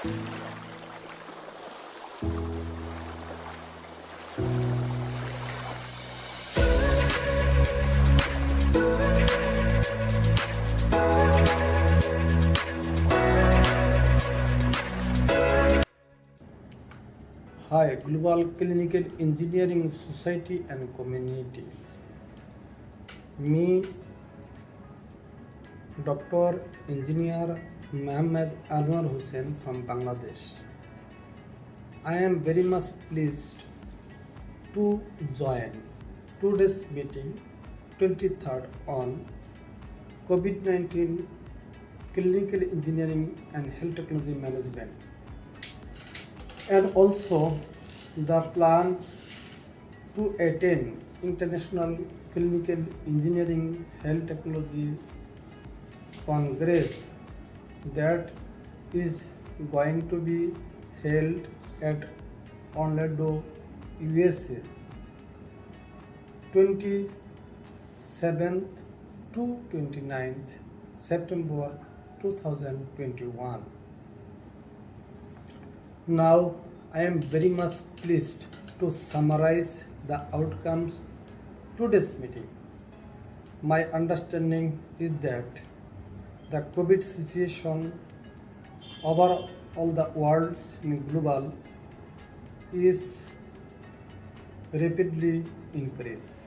Hi, Global Clinical Engineering Society and Community. Me, Dr. Engineer Mohammed Anwar Hussain from Bangladesh. I am very much pleased to join today's meeting 23rd on COVID-19 Clinical Engineering and Health Technology Management, and also the plan to attend International Clinical Engineering Health Technology Congress that is going to be held at Orlando, USA, 27th to 29th September 2021. Now, I am very much pleased to summarize the outcomes today's meeting. My understanding is that the COVID situation over all the worlds in global is rapidly increase.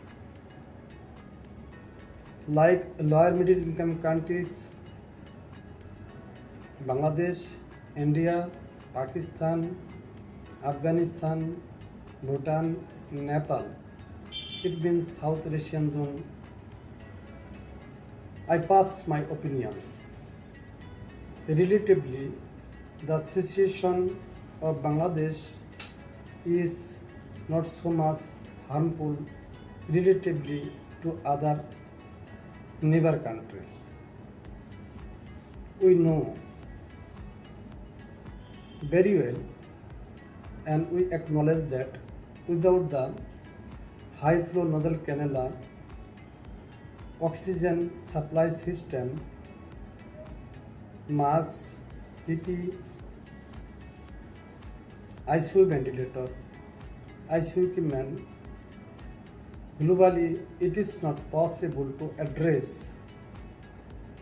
Like lower middle income countries, Bangladesh, India, Pakistan, Afghanistan, Bhutan, Nepal, it means South Asian zone. I passed my opinion. Relatively, the situation of Bangladesh is not so much harmful relatively to other neighbor countries. We know very well and we acknowledge that without the high flow nasal cannula oxygen supply system, masks, PPE, ICU ventilator, ICU equipment, globally it is not possible to address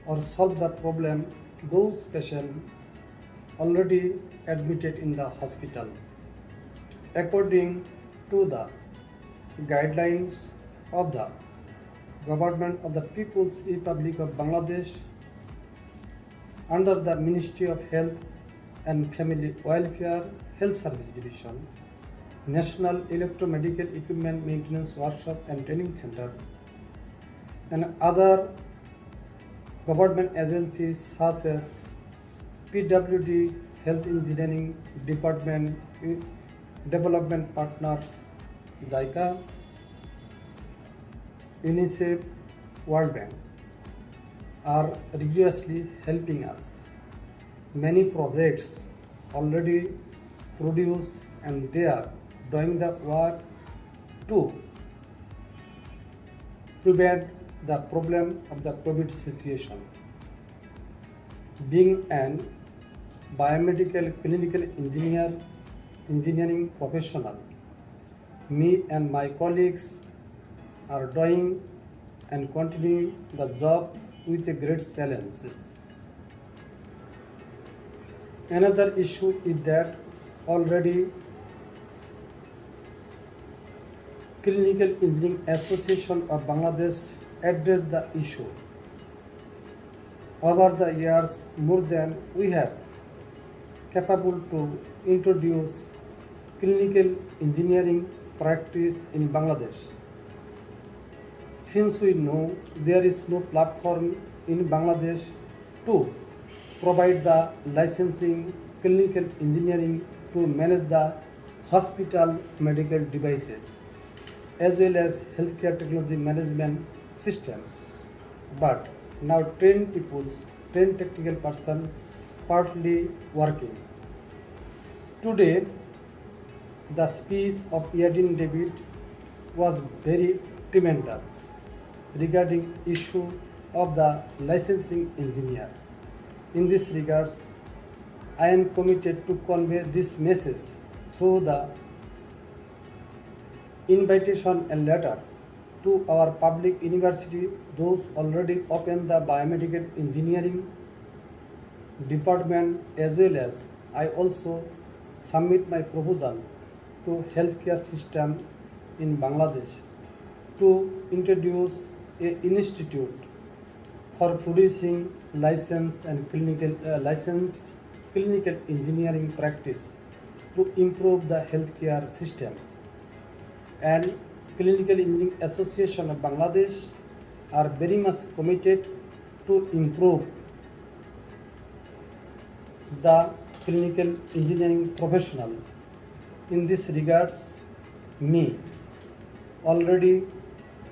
or solve the problem those patients already admitted in the hospital. According to the guidelines of the Government of the People's Republic of Bangladesh under the Ministry of Health and Family Welfare Health Service Division, National Electromedical Equipment Maintenance Workshop and Training Center, and other government agencies such as PWD, Health Engineering Department, Development Partners, JICA, UNICEF, World Bank are rigorously helping us. Many projects already produce and they are doing the work to prevent the problem of the COVID situation. Being an biomedical clinical engineering professional, me and my colleagues are doing and continuing the job with a great challenges. Another issue is that already Clinical Engineering Association of Bangladesh addressed the issue. Over the years, more than we have capable to introduce clinical engineering practice in Bangladesh. Since we know there is no platform in Bangladesh to provide the licensing clinical engineering to manage the hospital medical devices as well as healthcare technology management system. But now trained technical person partly working. Today, the speech of Yadin David was very tremendous regarding issue of the licensing engineer. In this regards, I am committed to convey this message through the invitation and letter to our public university, those already open the biomedical engineering department, as well as I also submit my proposal to healthcare system in Bangladesh to introduce a institute for producing licensed clinical engineering practice to improve the healthcare system. And Clinical Engineering Association of Bangladesh are very much committed to improve the clinical engineering professional. In this regards, me already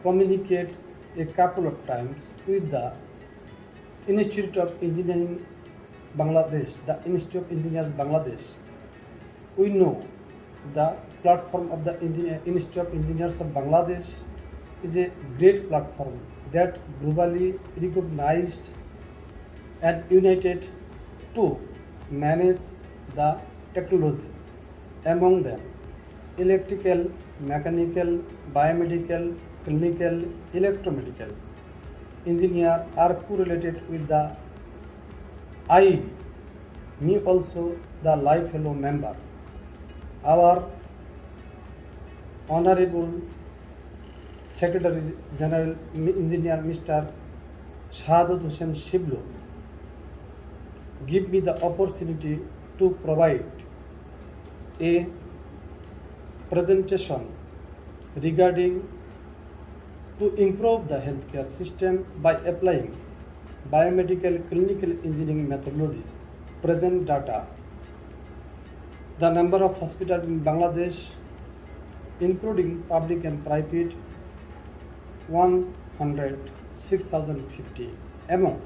communicate a couple of times with the Institute of Engineering Bangladesh, the Institute of Engineers Bangladesh. We know the platform of the Institute of Engineers of Bangladesh is a great platform that globally recognized and united to manage the technology. Among them, electrical, mechanical, biomedical, clinical, electromedical engineer are correlated with the IEB. Me also the Life Fellow member. Our Honorable Secretary General Engineer Mr. Shahadat Hussain Shiblu give me the opportunity to provide a presentation regarding to improve the healthcare system by applying biomedical clinical engineering methodology. Present data. The number of hospitals in Bangladesh, including public and private, 106,050. Among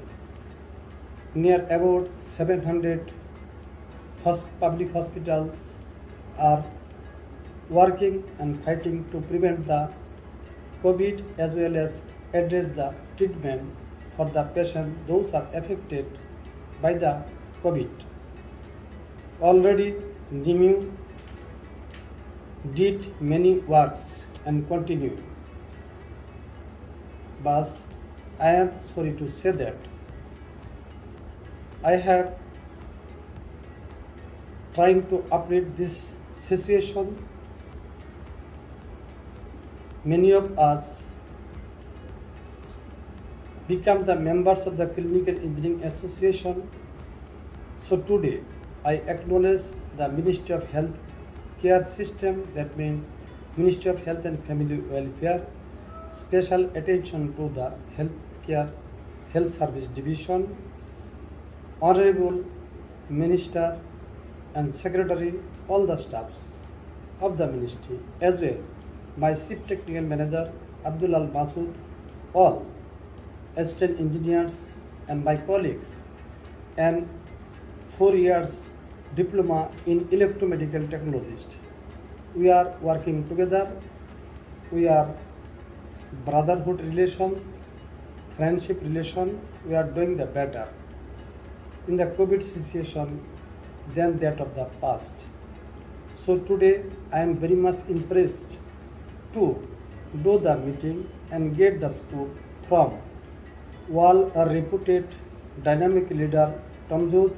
near about 700 public hospitals are working and fighting to prevent the COVID as well as address the treatment for the patient those are affected by the COVID. Already NIMU did many works and continue. But I am sorry to say that I have trying to update this situation. Many of us become the members of the Clinical Engineering Association. So today I acknowledge the Ministry of Health Care System, that means Ministry of Health and Family Welfare, special attention to the Health Service Division, Honorable Minister and Secretary, all the staffs of the ministry, as well my Chief Technical Manager Abdulal Masood, all assistant engineers and my colleagues, and 4 years diploma in electromedical technologist. We are working together. We are brotherhood relations, friendship relation. We are doing the better in the COVID situation than that of the past. So today I am very much impressed to do the meeting and get the scoop from all a reputed dynamic leader Tamjud,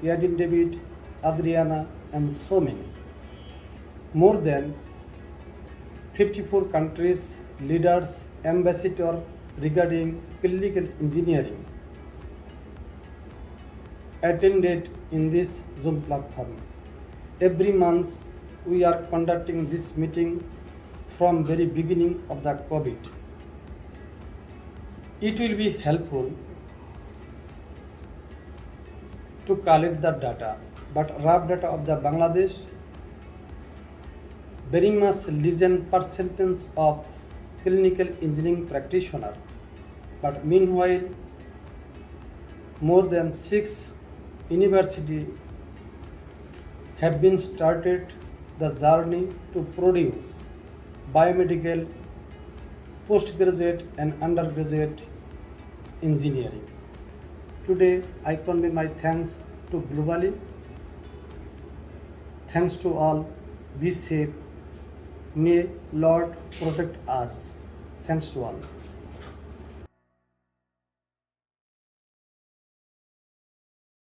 Yadin David, Adriana and so many. More than 54 countries, leaders, ambassadors regarding clinical engineering attended in this Zoom platform. Every month we are conducting this meeting from very beginning of the COVID. It will be helpful to collect the data, but rough data of the Bangladesh very much less percentage of clinical engineering practitioner, but meanwhile more than 6 universities have been started the journey to produce biomedical postgraduate and undergraduate engineering. Today I convey my thanks to globally Thanks to all. Be safe. May Lord protect us. Thanks to all.